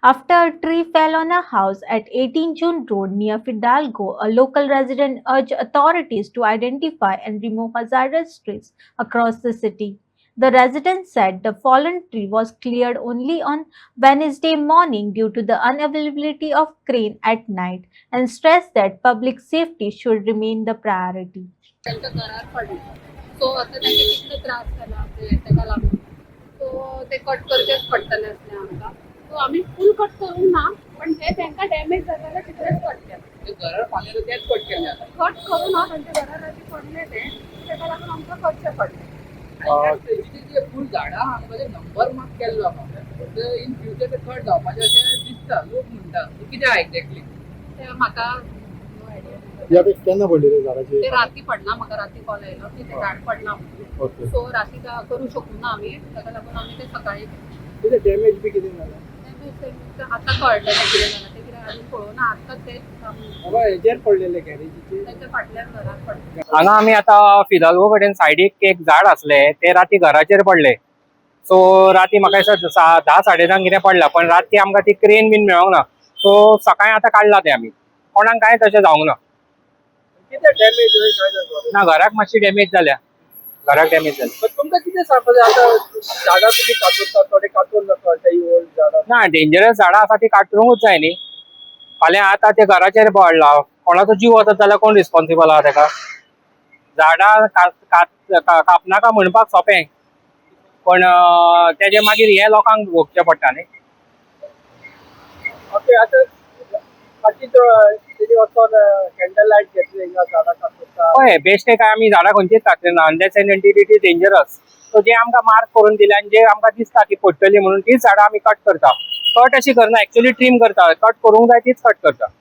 After a tree fell on a house at 18 June Road near Fidalgo, a local resident urged authorities to identify and remove hazardous trees across the city. The resident said the fallen tree was cleared only on Wednesday morning due to the unavailability of crane at night and stressed that public safety should remain the priority. त्यांच्या घरात पडले so आता त्यांनी कितले त्रास जाला ते तेका लागून सो ते कट करचेच पडटले असले आमकां सो आमी फूल कट करूंक ना पण जे तांकां डॅमेज जालें जाल्यार तितलेच कट केले ते घरार पावले तेच कट केले आता कट करू ना तांच्या घरार आधी पडले ते तेका लागून आमकां करचे पडले फूल झाडां हांगा नंबर मार्क केल्लो आसा इन फ्युचर ते कट जावपाचें अशें दिसता लोक म्हणटा कितें एक्झॅक्टली ते म्हाका यापेक्षा केन्ना पडलेले झाडाचे ते राती पडला म्हाका राती कॉल आयलो की ते झाड पडला ओके सो राती करू शकू ना आमी ताका लागून आमी ते सकाळी कितें डॅमेज बी कितें जालें आतां कळटलें कितें जालें ते कितें अजून पळोवना आतां ते बाबा हेजेर पडलेले गॅरेजीचे ताच्या फाटल्यान घरात पडले हांगा आमी आतां फिदाल्गो कडेन सायडीक एक झाड आसले ते राती घराचेर पडले सो राती म्हाका दिसता 10-10:30 कितें पडला पण राती आमकां ती क्रेन बीन मेळोंक ना सो सकाळी आतां काडला ते आमी कोणाक कांय तशें जावंक ना कितें डॅमेज काय जाता ना घराक मातशी डॅमेज जाल्या घराक डॅमेज जाल्या पण तुमकां कितें सांगपाचें आतां झाडां तुमी कातरता थोडे कातून नाका ही ओल्ड झाडां ना डेंजरस झाडां आसा ती कातरूंकूच जाय न्ही फाल्यां आतां ते घराचेर पडला कोणाचो जीव वचत जाल्यार कोण रिस्पॉन्सिबल आहा तेका झाडां कापनाका म्हणपाक सोंपें पण तेजे मागीर हे लोकांक भोगचें पडटा न्ही ओके आतां फाटीं तेणी वचोन कॅन्डल लायट घेतली हिंगा झाडां कातरता हय बेस्ट काय आमी झाडां खंयचीच कातली ना unless end until it is dangerous so जे आमकां मार्क करून दिले आनी जे आमकां दिसता की पडटली म्हणून तीच झाडां आमी कट करता कट अशी करना एक्चुअली ट्रीम करता कट करूंक जाय तीच कट करता